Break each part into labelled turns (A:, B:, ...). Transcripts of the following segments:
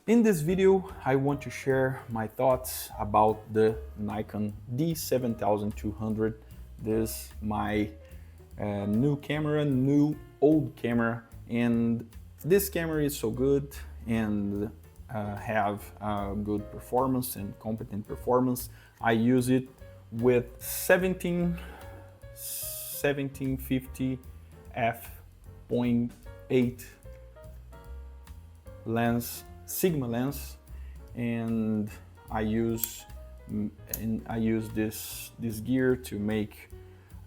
A: In this video, I want to share my thoughts about the Nikon D7200. This my new camera, new old camera, and this camera is so good and have good performance and competent performance. I use it with 1750 f.8 lens, Sigma lens, and I use this gear to make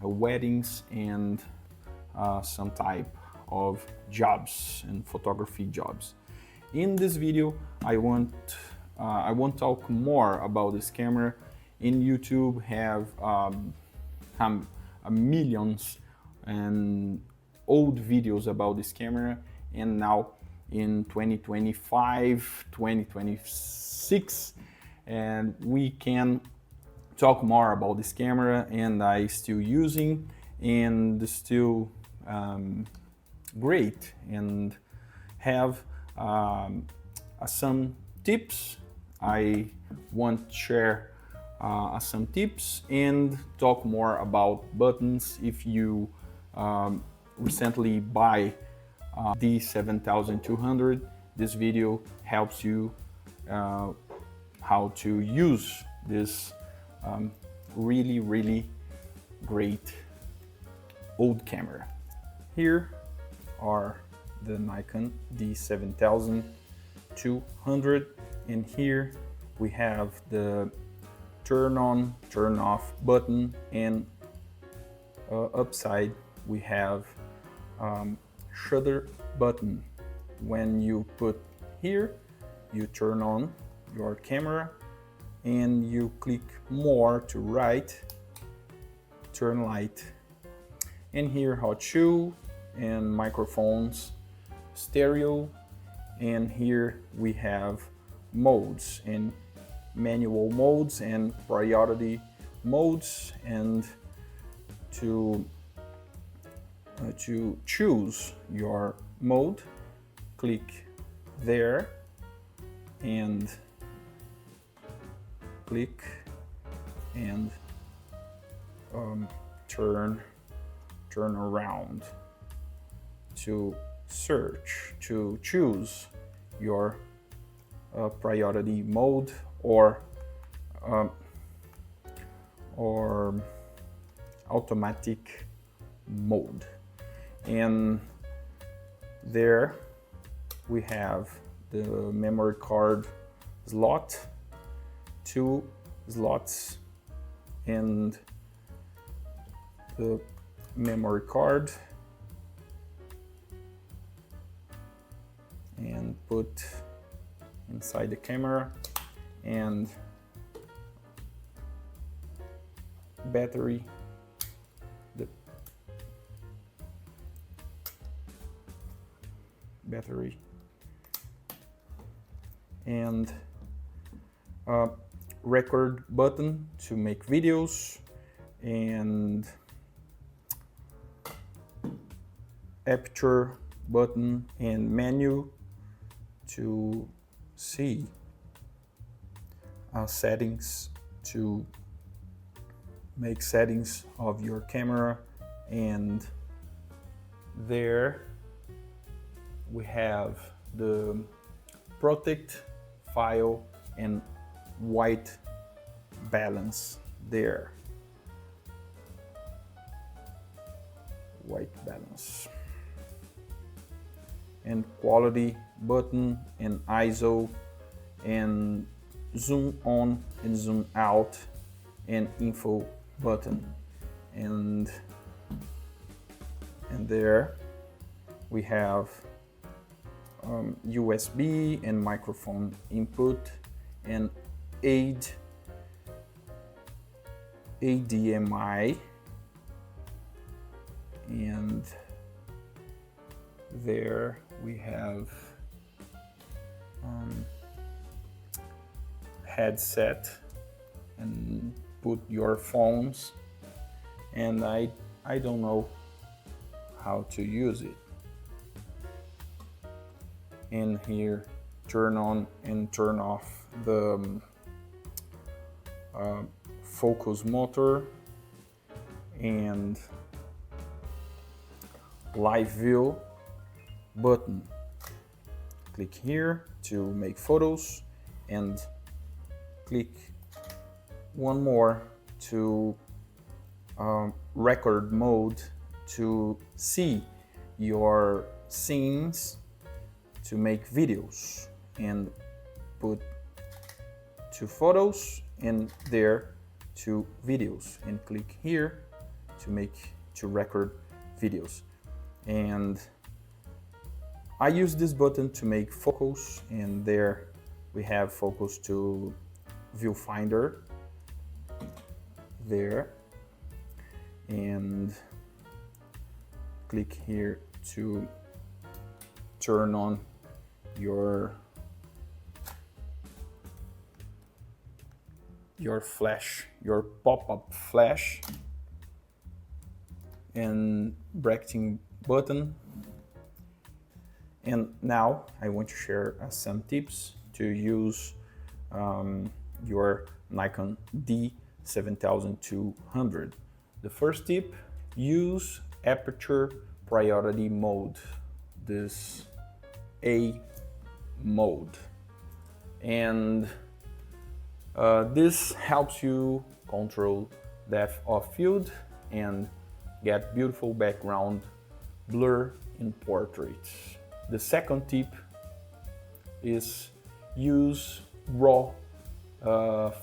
A: weddings and some type of jobs and photography jobs. In this video, I want to talk more about this camera. In YouTube, have millions and old videos about this camera, and now in 2025, 2026, and we can talk more about this camera, and I still using and still great, and have some tips. I want to share some tips and talk more about buttons. If you recently buy D7200, this video helps you how to use this really great old camera. Here are the Nikon D7200, and here we have the turn on, turn off button, and upside we have shutter button. When you put here, you turn on your camera and you click more to right, turn light, and here hot shoe and microphones, stereo, and here we have modes and manual modes and priority modes, and to choose your mode, click there and click and turn around to search, to choose your priority mode or automatic mode. And there we have the memory card slot, 2 slots, and the memory card, and put inside the camera, and battery, the battery, and record button to make videos, and aperture button, and menu to see settings, to make settings of your camera. And there we have the protect file and white balance there, white balance, and quality button, and ISO, and zoom on and zoom out, and info button. And there we have USB and microphone input, and HDMI, and there we have headset and put your phones, and I don't know how to use it. And here turn on and turn off the focus motor and live view button. Click here to make photos and click one more to record mode to see your scenes to make videos, and put 2 photos and there 2 videos, and click here to record videos. And I use this button to make focus, and there we have focus to viewfinder there, and click here to turn on your flash, your pop-up flash, and bracketing button. And now I want to share some tips to use your Nikon D7200. The first tip: use aperture priority mode, this A mode, and this helps you control depth of field and get beautiful background blur in portraits. The second tip is use raw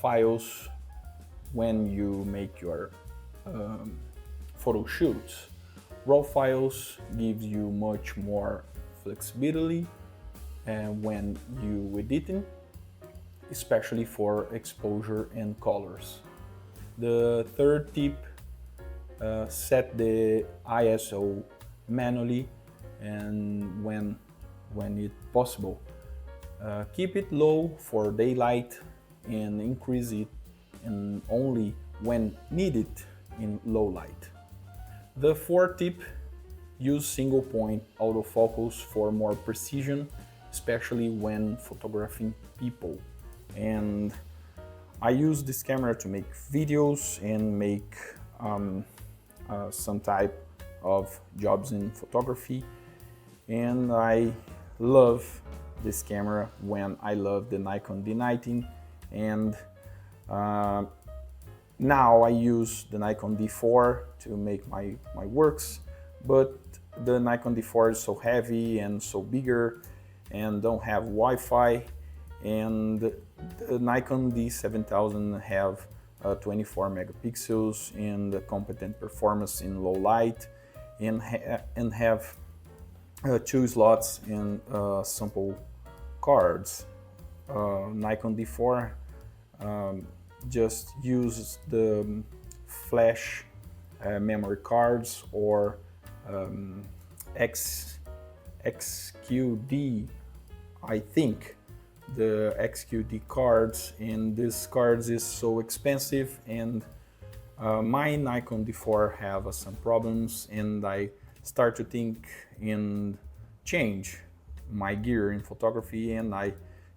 A: files when you make your photo shoots. Raw files give you much more flexibility when you editing, especially for exposure and colors. The third tip, set the ISO manually, and when it's possible, keep it low for daylight and increase it and only when needed in low light. The fourth tip, use single point autofocus for more precision, especially when photographing people. And I use this camera to make videos and make some type of jobs in photography, and I love this camera when I love the Nikon D19, and now I use the Nikon D4 to make my works, but the Nikon D4 is so heavy and so bigger and don't have Wi-Fi, and the Nikon D7000 have 24 megapixels and competent performance in low light, and have 2 slots in sample cards. Nikon D4 just uses the flash memory cards or XQD, I think, the XQD cards, and these cards is so expensive, and my Nikon D4 have some problems, and I start to think and change my gear in photography, and I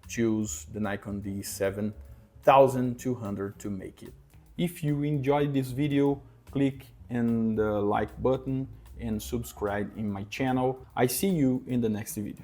A: choose the Nikon D7200 to make it. If you enjoyed this video, click in the like button and subscribe in my channel. I see you in the next video.